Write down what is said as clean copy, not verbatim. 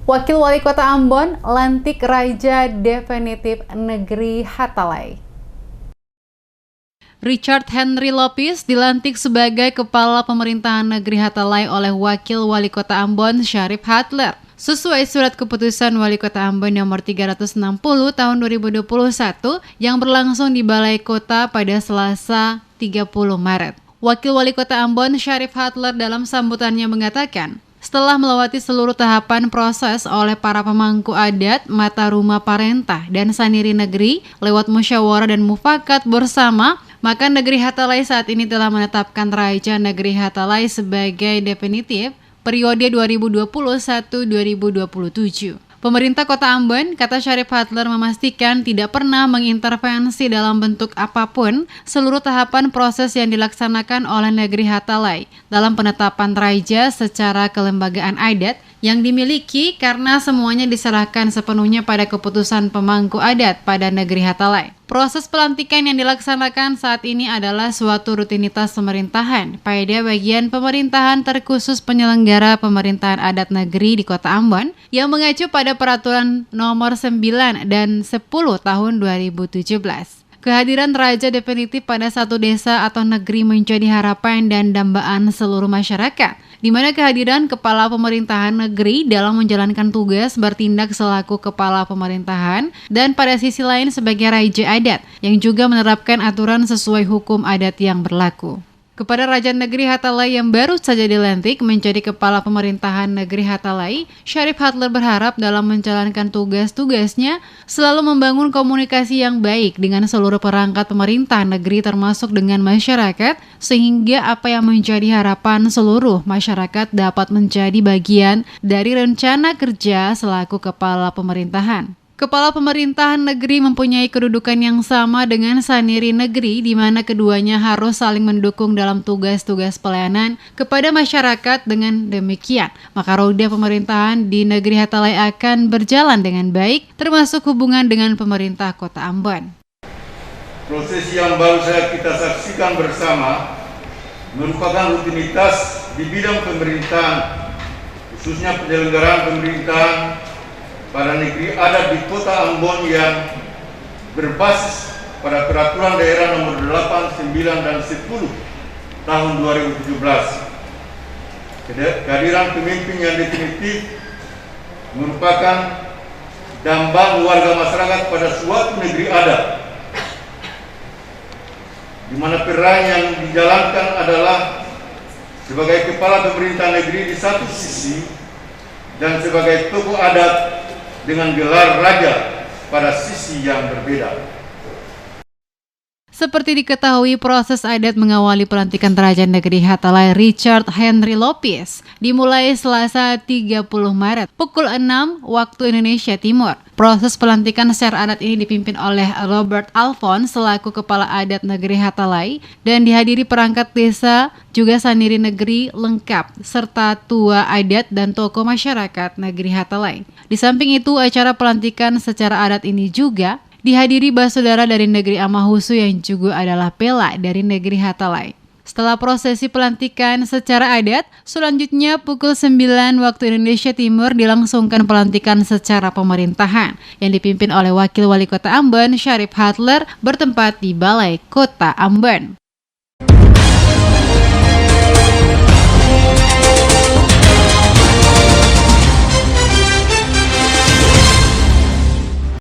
Wakil Wali Kota Ambon lantik Raja Definitif Negeri Hatalay. Richard Henry Lopis dilantik sebagai Kepala Pemerintahan Negeri Hatalay oleh Wakil Wali Kota Ambon Syarif Hadler. Sesuai surat keputusan Wali Kota Ambon nomor 360 tahun 2021 yang berlangsung di Balai Kota pada Selasa 30 Maret. Wakil Wali Kota Ambon Syarif Hadler dalam sambutannya mengatakan, setelah melewati seluruh tahapan proses oleh para pemangku adat, mata rumah parentah, dan saniri negeri lewat musyawarah dan mufakat bersama, maka Negeri Hatalay saat ini telah menetapkan Raja Negeri Hatalay sebagai definitif periode 2021-2027. Pemerintah Kota Ambon, kata Syarif Hadler, memastikan tidak pernah mengintervensi dalam bentuk apapun seluruh tahapan proses yang dilaksanakan oleh Negeri Hatalay dalam penetapan Raja secara kelembagaan adat yang dimiliki karena semuanya diserahkan sepenuhnya pada keputusan pemangku adat pada Negeri Hatalay. Proses pelantikan yang dilaksanakan saat ini adalah suatu rutinitas pemerintahan pada bagian pemerintahan terkhusus penyelenggara pemerintahan adat negeri di Kota Ambon yang mengacu pada Peraturan Nomor 9 dan 10 Tahun 2017. Kehadiran Raja definitif pada satu desa atau negeri menjadi harapan dan dambaan seluruh masyarakat, di mana kehadiran Kepala Pemerintahan Negeri dalam menjalankan tugas bertindak selaku Kepala Pemerintahan dan pada sisi lain sebagai Raja Adat yang juga menerapkan aturan sesuai hukum adat yang berlaku. Kepada Raja Negeri Hatalay yang baru saja dilantik menjadi Kepala Pemerintahan Negeri Hatalay, Syarif Hadler berharap dalam menjalankan tugas-tugasnya selalu membangun komunikasi yang baik dengan seluruh perangkat pemerintah negeri termasuk dengan masyarakat, sehingga apa yang menjadi harapan seluruh masyarakat dapat menjadi bagian dari rencana kerja selaku Kepala Pemerintahan. Kepala Pemerintahan Negeri mempunyai kedudukan yang sama dengan saniri negeri di mana keduanya harus saling mendukung dalam tugas-tugas pelayanan kepada masyarakat. Dengan demikian, maka roda pemerintahan di Negeri Hatalay akan berjalan dengan baik termasuk hubungan dengan pemerintah Kota Ambon. Proses yang baru saja kita saksikan bersama merupakan rutinitas di bidang pemerintahan, khususnya penyelenggaraan pemerintahan pada negeri adat di Kota Ambon yang berbasis pada Peraturan Daerah Nomor 8, 9, dan 10 Tahun 2017. Kehadiran pemimpin yang definitif merupakan dambaan warga masyarakat pada suatu negeri adat, di mana peran yang dijalankan adalah sebagai kepala pemerintahan negeri di satu sisi dan sebagai tokoh adat dengan gelar raja pada sisi yang berbeda. Seperti diketahui, proses adat mengawali pelantikan Raja Negeri Hatalay Richard Henry Lopis dimulai Selasa 30 Maret pukul 6 waktu Indonesia Timur. Proses pelantikan secara adat ini dipimpin oleh Robert Alphonse selaku Kepala Adat Negeri Hatalay dan dihadiri perangkat desa juga saniri negeri lengkap serta tua adat dan tokoh masyarakat Negeri Hatalay. Di samping itu, acara pelantikan secara adat ini juga dihadiri basudara dari negeri Amahusu yang juga adalah pela dari Negeri Hatalay. Setelah prosesi pelantikan secara adat, selanjutnya pukul 9 waktu Indonesia Timur dilangsungkan pelantikan secara pemerintahan yang dipimpin oleh Wakil Wali Kota Ambon Syarif Hadler bertempat di Balai Kota Ambon.